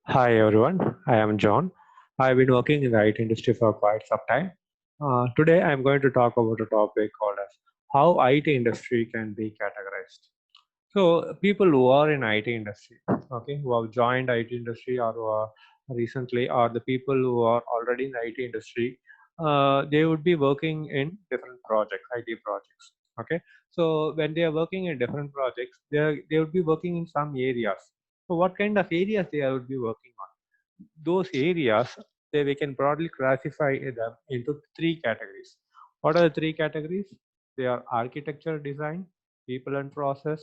Hi everyone, I am John. I've been working in the IT industry for quite some time. Today I'm going to talk about a topic called as how IT industry can be categorized. So people who are in IT industry, okay, who have joined IT industry or who are recently, or the people who are already in the IT industry, they would be working in different projects, IT projects. Okay, so when they are working in different projects, they would be working in some areas. So what kind of areas they would be working on? Those areas we can broadly classify them into three categories. What are the three categories? They are architecture, design, people and process,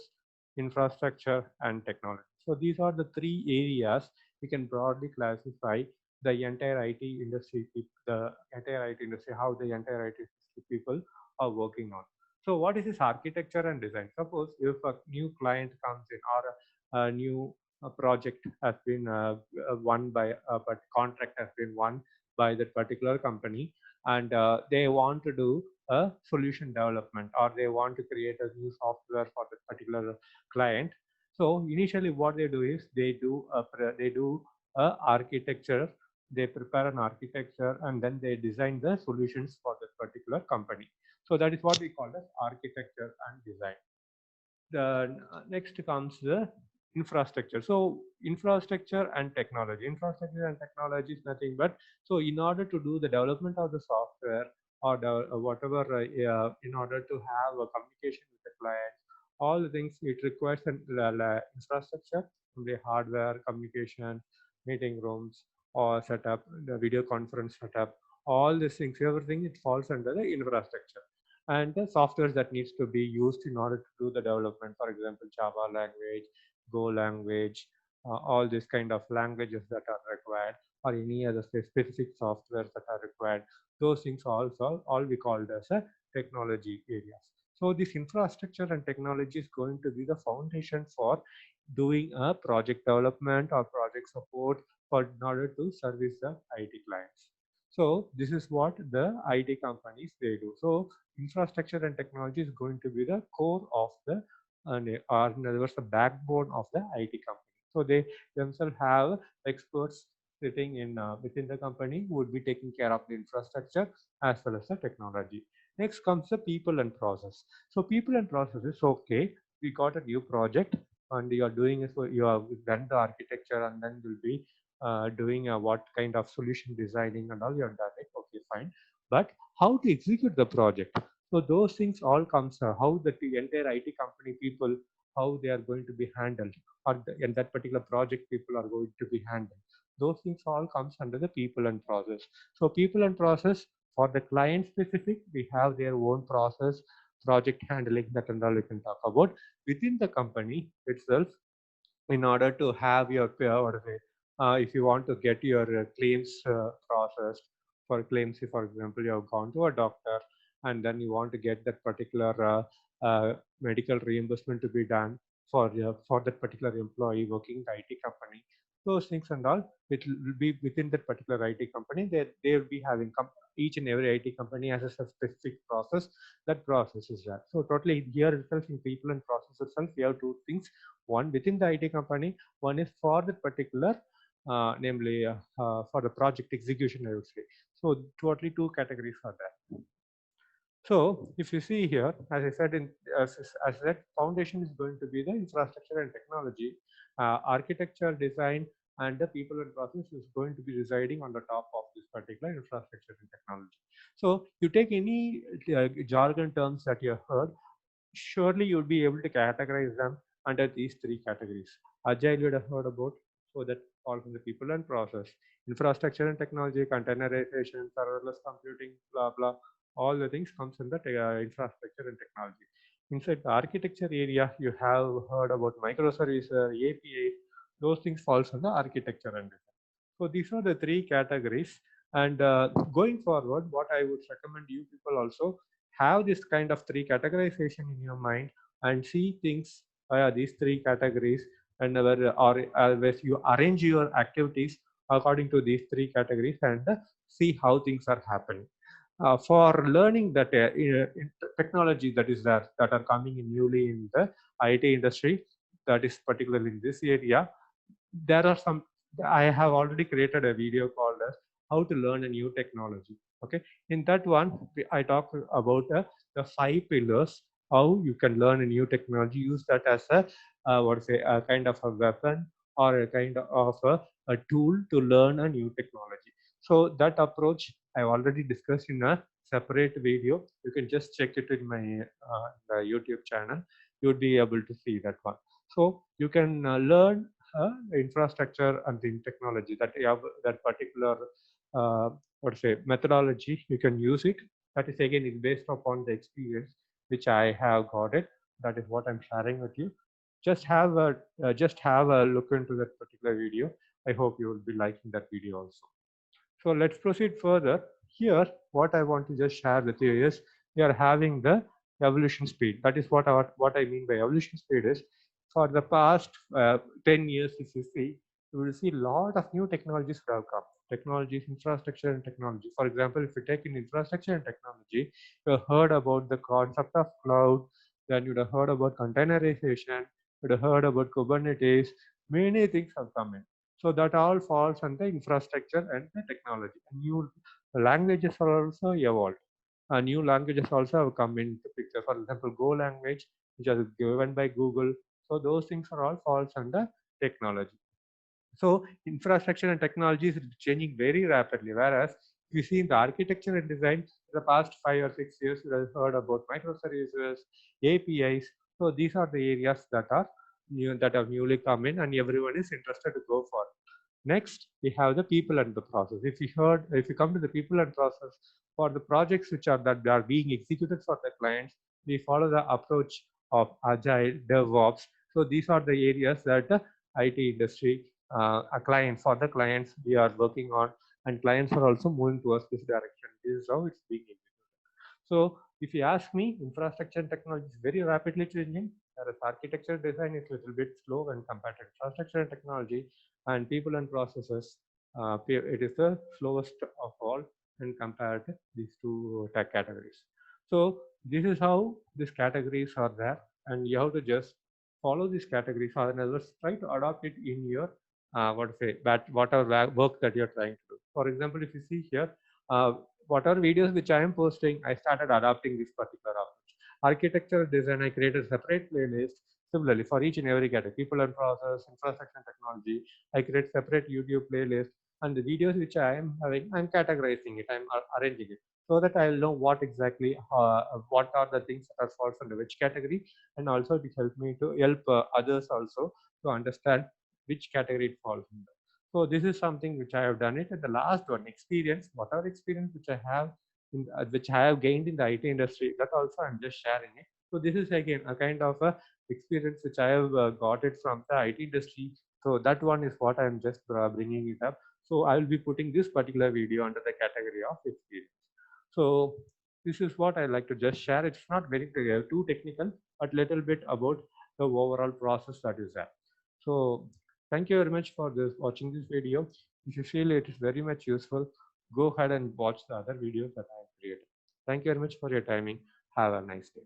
infrastructure, and technology. So these are the three areas we can broadly classify the entire IT industry, the entire IT industry, how the entire IT industry people are working on. So what is this architecture and design? Suppose if a new client comes in or a new project has been won by, but contract has been won by that particular company, and they want to do a solution development or they want to create a new software for that particular client. So initially what they do is they do a architecture, they prepare an architecture and then they design the solutions for that particular company. So that is what we call as architecture and design. The next comes the infrastructure. So infrastructure and technology. Infrastructure and technology is nothing but, so in order to do the development of the software or whatever, in order to have a communication with the client, all the things it requires an infrastructure, the hardware, communication, meeting rooms, or setup, the video conference setup, all these things, everything it falls under the infrastructure. And the softwares that needs to be used in order to do the development, for example Java language, Go language, all these kind of languages that are required, or any other specific softwares that are required. Those things also all we called as a technology areas. So this infrastructure and technology is going to be the foundation for doing a project development or project support for in order to service the IT clients. So this is what the IT companies they do. So infrastructure and technology is going to be the core of the, or in other words, the backbone of the IT company. So they themselves have experts sitting in within the company who would be taking care of the infrastructure as well as the technology. Next comes the people and process. So people and process is okay. We got a new project and you are doing it. So you have done the architecture and then will be doing what kind of solution designing and all you have done it. Okay, fine. But how to execute the project? So those things all comes how the entire IT company people, how they are going to be handled, or in that particular project people are going to be handled. Those things all comes under the people and process. So people and process for the client specific, we have their own process, project handling that and all we can talk about within the company itself. In order to have your what to say, if you want to get your claims processed for claims, if for example you have gone to a doctor and then you want to get that particular medical reimbursement to be done for that particular employee working in the IT company, those things and all it will be within that particular IT company. They will be having each and every IT company has a specific process. That process is that. So totally here itself in people and process itself we have two things, one within the IT company, one is for the particular, namely for the project execution, I would say. So totally two categories are there. So if you see here, as I said, as that foundation is going to be the infrastructure and technology, architecture, design, and the people and process is going to be residing on the top of this particular infrastructure and technology. So you take any jargon terms that you have heard, surely you'll be able to categorize them under these three categories. Agile you'd have heard about, so that falls in the people and process. Infrastructure and technology, containerization, serverless computing, blah blah. All the things comes in the infrastructure and technology. Inside the architecture area, you have heard about microservices, API. Those things falls under architecture and design. So these are the three categories. And going forward, what I would recommend you people also have this kind of three categorization in your mind and see things via these three categories, and or always you arrange your activities according to these three categories and see how things are happening. For learning that in technology that is there that are coming in newly in the IT industry, that is particularly in this area, there are some I have already created a video called as how to learn a new technology. Okay, in that one I talk about the 5 pillars how you can learn a new technology. Use that as a what say a kind of a weapon or a kind of a tool to learn a new technology. So that approach I already discussed in a separate video. You can just check it in my the YouTube channel. You'll be able to see that one. So you can learn infrastructure and the technology that you have that particular what to say methodology. You can use it. That is again is based upon the experience which I have got it. That is what I'm sharing with you. Just have a look into that particular video. I hope you will be liking that video also. So let's proceed further. Here, what I want to just share with you is we are having the evolution speed. That is what I mean by evolution speed is for the past 10 years, if you see, you will see a lot of new technologies have come. Technologies, infrastructure, and technology. For example, if you take in infrastructure and technology, you have heard about the concept of cloud, then you'd have heard about containerization, you'd have heard about Kubernetes. Many things have come in. So that all falls under infrastructure and the technology. New languages are also evolved. New languages also have come into picture. For example, Go language, which is given by Google. So those things are all falls under technology. So infrastructure and technology is changing very rapidly. Whereas if you see in the architecture and design, the past 5 or 6 years, you have heard about microservices, APIs. So these are the areas that are new, that have newly come in, and everyone is interested to go for. Next, we have the people and the process. If you come to the people and process for the projects which are that are being executed for the clients, we follow the approach of agile DevOps. So these are the areas that the IT industry, a client for the clients we are working on, and clients are also moving towards this direction. This is how it's being executed. So if you ask me, infrastructure and technology is very rapidly changing, whereas architecture design is a little bit slow when compared to infrastructure and technology, and people and processes, it is the slowest of all when compared to these two tech categories. So this is how these categories are there, and you have to just follow these categories, or in other words, try to adopt it in your what to say, that whatever work that you're trying to do. For example, if you see here, uh, whatever videos which I am posting, I started adopting this particular approach. Architecture design, I created a separate playlist. Similarly, for each and every category, people and process, infrastructure and technology, I create separate YouTube playlist. And the videos which I am having, I'm categorizing it, I'm arranging it so that I'll know what exactly, what are the things that are falls under which category, and also it help me to help others also to understand which category it falls under. So this is something which I have done it. And the last one, experience, whatever experience which I have, which I have gained in the IT industry, that also I'm just sharing it. So this is again a kind of a experience which I have got it from the IT industry. So that one is what I'm just bringing it up. So I will be putting this particular video under the category of experience. So this is what I like to just share. It's not very too technical, but little bit about the overall process that is there. So thank you very much for this watching this video. If you feel it is very much useful, go ahead and watch the other videos that I have created. Thank you very much for your timing. Have a nice day.